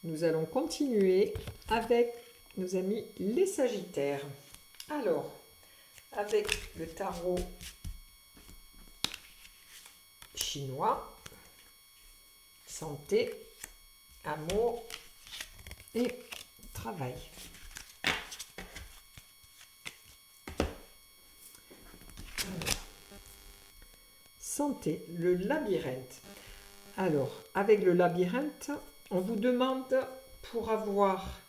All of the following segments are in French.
Nous allons continuer avec nos amis les Sagittaires. Alors, avec le tarot chinois, santé, amour et travail. Santé, le labyrinthe. Alors, avec le labyrinthe, on vous demande pour avoir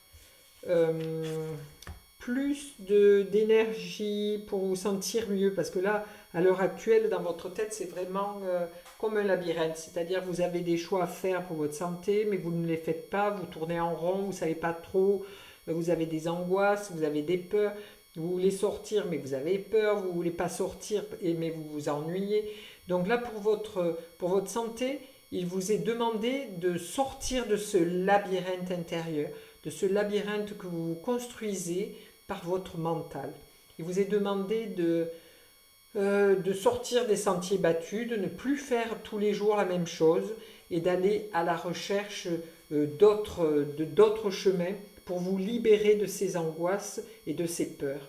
plus d'énergie, pour vous sentir mieux, parce que là, à l'heure actuelle, dans votre tête, c'est vraiment comme un labyrinthe, c'est-à-dire vous avez des choix à faire pour votre santé, mais vous ne les faites pas, vous tournez en rond, vous ne savez pas trop, vous avez des angoisses, vous avez des peurs, vous voulez sortir, mais vous avez peur, vous ne voulez pas sortir, mais vous vous ennuyez. Donc là, pour votre santé, il vous est demandé de sortir de ce labyrinthe intérieur, de ce labyrinthe que vous construisez par votre mental. Il vous est demandé de sortir des sentiers battus, de ne plus faire tous les jours la même chose et d'aller à la recherche d'autres chemins pour vous libérer de ces angoisses et de ces peurs.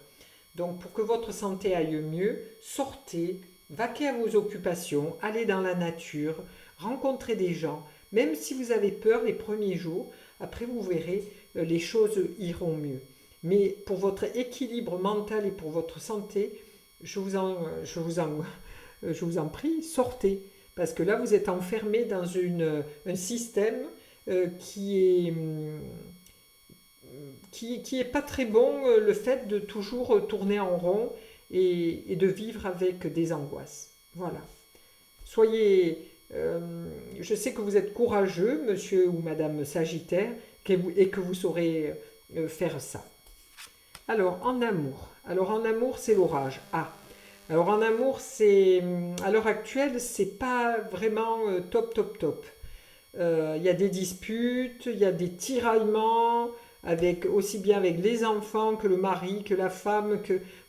Donc pour que votre santé aille mieux, sortez, vaquez à vos occupations, allez dans la nature, rencontrez des gens, même si vous avez peur les premiers jours, après vous verrez, les choses iront mieux. Mais pour votre équilibre mental et pour votre santé, je vous en prie, sortez. Parce que là, vous êtes enfermé dans un système qui est pas très bon, le fait de toujours tourner en rond et de vivre avec des angoisses. Voilà. Soyez... je sais que vous êtes courageux, monsieur ou madame Sagittaire, et que vous saurez faire ça. Alors, en amour. Alors, en amour, c'est l'orage. Ah. Alors, en amour, à l'heure actuelle, c'est pas vraiment top. Il y a des disputes, il y a des tiraillements, aussi bien avec les enfants que le mari, que la femme,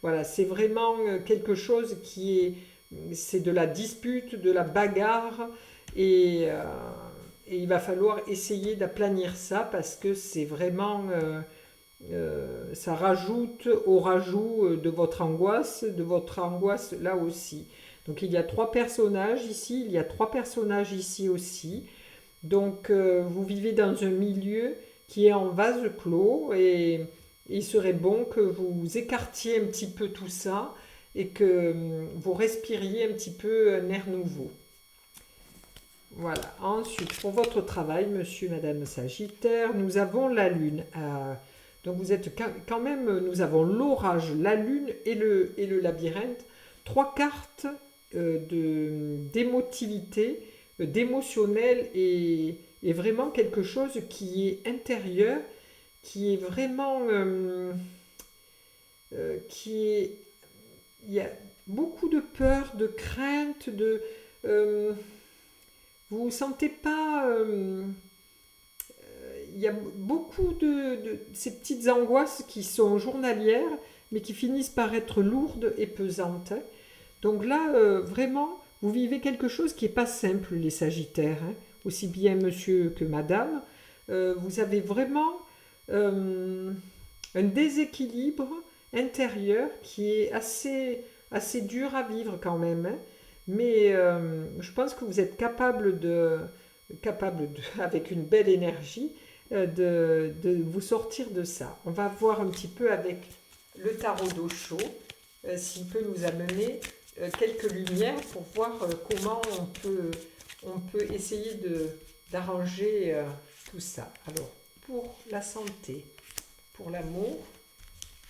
voilà, c'est vraiment quelque chose c'est de la dispute, de la bagarre, et il va falloir essayer d'aplanir ça parce que c'est vraiment, ça rajoute au rajout de votre angoisse là aussi. Donc il y a trois personnages ici, il y a trois personnages ici aussi. Donc vous vivez dans un milieu qui est en vase clos et il serait bon que vous écartiez un petit peu tout ça et que vous respiriez un petit peu un air nouveau. Voilà. Ensuite, pour votre travail, monsieur, madame Sagittaire, nous avons la lune. Donc vous êtes quand même, nous avons l'orage, la lune et le labyrinthe. Trois cartes d'émotivité, d'émotionnel et vraiment quelque chose qui est intérieur, qui est vraiment... qui est... Il y a beaucoup de peur, de crainte, vous ne vous sentez pas... il y a beaucoup de ces petites angoisses qui sont journalières, mais qui finissent par être lourdes et pesantes. Donc là, vraiment, vous vivez quelque chose qui n'est pas simple, les Sagittaires, hein, aussi bien monsieur que madame. Vous avez vraiment un déséquilibre intérieur qui est assez dur à vivre quand même, hein. Mais je pense que vous êtes avec une belle énergie, de vous sortir de ça. On va voir un petit peu avec le tarot d'Osho, s'il peut nous amener quelques lumières pour voir comment on peut essayer d'arranger tout ça. Alors, pour la santé, pour l'amour,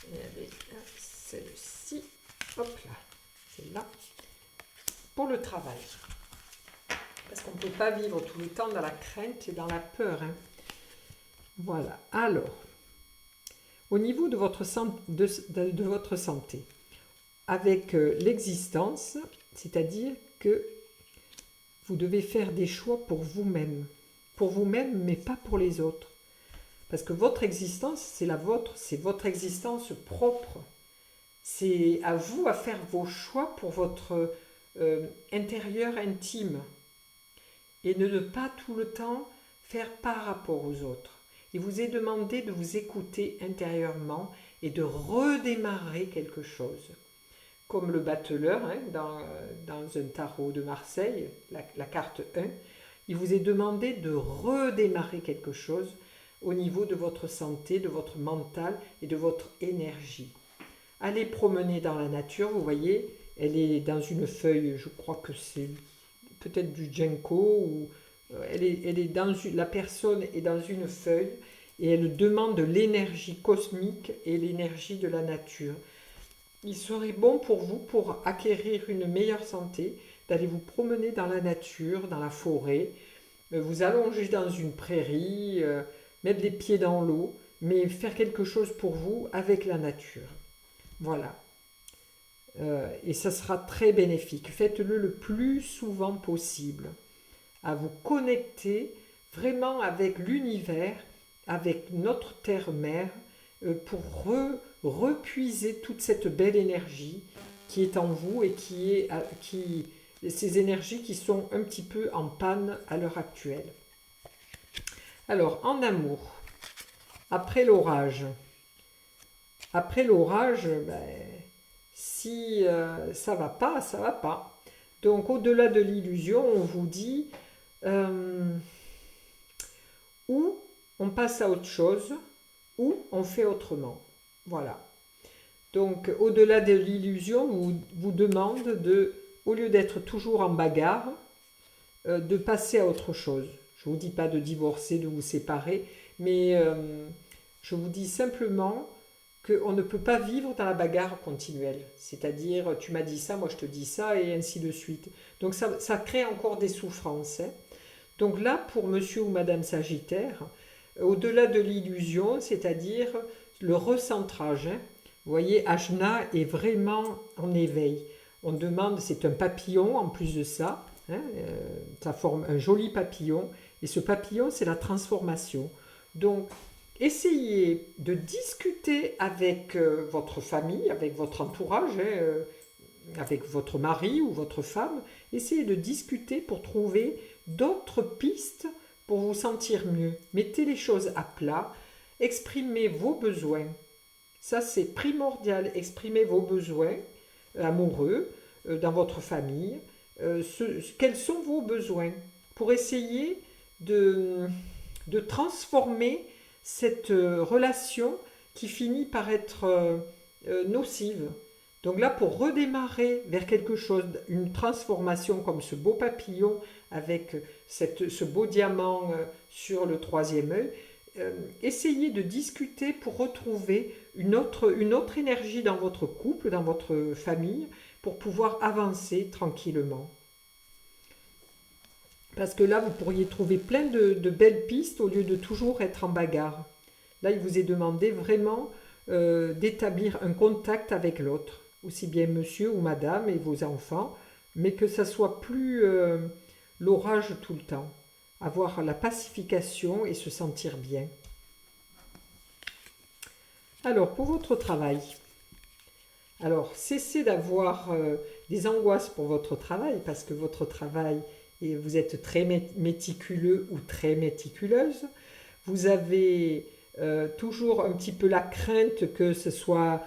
il y avait celle-ci, hop là, c'est là. Pour le travail, parce qu'on ne peut pas vivre tout le temps dans la crainte et dans la peur, hein. Voilà. Alors, au niveau de votre santé, avec l'existence, c'est-à-dire que vous devez faire des choix pour vous-même, mais pas pour les autres. Parce que votre existence, c'est la vôtre, c'est votre existence propre. C'est à vous à faire vos choix pour votre intérieur intime. Et ne pas tout le temps faire par rapport aux autres. Il vous est demandé de vous écouter intérieurement et de redémarrer quelque chose. Comme le battleur hein, dans un tarot de Marseille, la carte 1, il vous est demandé de redémarrer quelque chose au niveau de votre santé, de votre mental et de votre énergie. Allez promener dans la nature, vous voyez, elle est dans une feuille, je crois que c'est peut-être du ginkgo, ou la personne est dans une feuille et elle demande de l'énergie cosmique et l'énergie de la nature. Il serait bon pour vous, pour acquérir une meilleure santé, d'aller vous promener dans la nature, dans la forêt, vous allonger dans une prairie, mettre les pieds dans l'eau, mais faire quelque chose pour vous avec la nature. Voilà. Et ça sera très bénéfique. Faites-le le plus souvent possible. À vous connecter vraiment avec l'univers, avec notre terre-mère, pour repuiser toute cette belle énergie qui est en vous et ces énergies qui sont un petit peu en panne à l'heure actuelle. Alors, en amour, après l'orage, si ça va pas, ça va pas. Donc, au-delà de l'illusion, on vous dit ou on passe à autre chose, ou on fait autrement. Voilà. Donc, au-delà de l'illusion, on vous demande au lieu d'être toujours en bagarre, de passer à autre chose. Je ne vous dis pas de divorcer, de vous séparer, mais je vous dis simplement qu'on ne peut pas vivre dans la bagarre continuelle. C'est-à-dire, tu m'as dit ça, moi je te dis ça, et ainsi de suite. Donc ça crée encore des souffrances. Hein. Donc là, pour monsieur ou madame Sagittaire, au-delà de l'illusion, c'est-à-dire le recentrage. Hein. Vous voyez, Ajna est vraiment en éveil. On demande, c'est un papillon en plus de ça. Hein, ça forme un joli papillon. Et ce papillon, c'est la transformation. Donc, essayez de discuter avec votre famille, avec votre entourage, avec votre mari ou votre femme. Essayez de discuter pour trouver d'autres pistes pour vous sentir mieux. Mettez les choses à plat, exprimez vos besoins. Ça, c'est primordial. Exprimez vos besoins amoureux dans votre famille. Quels sont vos besoins pour essayer de transformer cette relation qui finit par être nocive. Donc là, pour redémarrer vers quelque chose, une transformation comme ce beau papillon avec ce beau diamant sur le troisième œil, essayez de discuter pour retrouver une autre énergie dans votre couple, dans votre famille, pour pouvoir avancer tranquillement. Parce que là, vous pourriez trouver plein de belles pistes au lieu de toujours être en bagarre. Là, il vous est demandé vraiment d'établir un contact avec l'autre, aussi bien monsieur ou madame et vos enfants, mais que ça soit plus l'orage tout le temps. Avoir la pacification et se sentir bien. Alors, pour votre travail. Alors, cessez d'avoir des angoisses pour votre travail, parce que votre travail, et vous êtes très méticuleux ou très méticuleuse. Vous avez toujours un petit peu la crainte que ce soit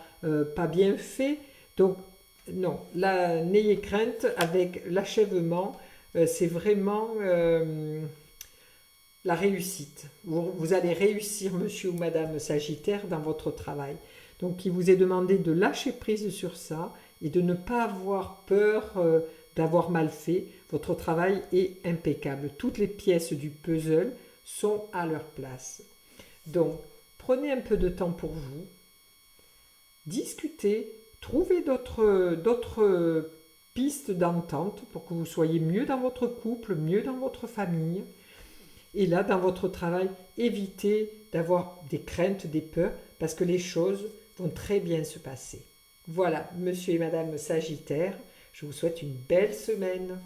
pas bien fait. Donc, non, là, n'ayez crainte avec l'achèvement. C'est vraiment la réussite. Vous allez réussir, monsieur ou madame Sagittaire, dans votre travail. Donc, il vous est demandé de lâcher prise sur ça et de ne pas avoir peur d'avoir mal fait. Votre travail est impeccable. Toutes les pièces du puzzle sont à leur place. Donc, prenez un peu de temps pour vous. Discutez. Trouvez d'autres pistes d'entente pour que vous soyez mieux dans votre couple, mieux dans votre famille. Et là, dans votre travail, évitez d'avoir des craintes, des peurs, parce que les choses vont très bien se passer. Voilà, monsieur et madame Sagittaire, je vous souhaite une belle semaine.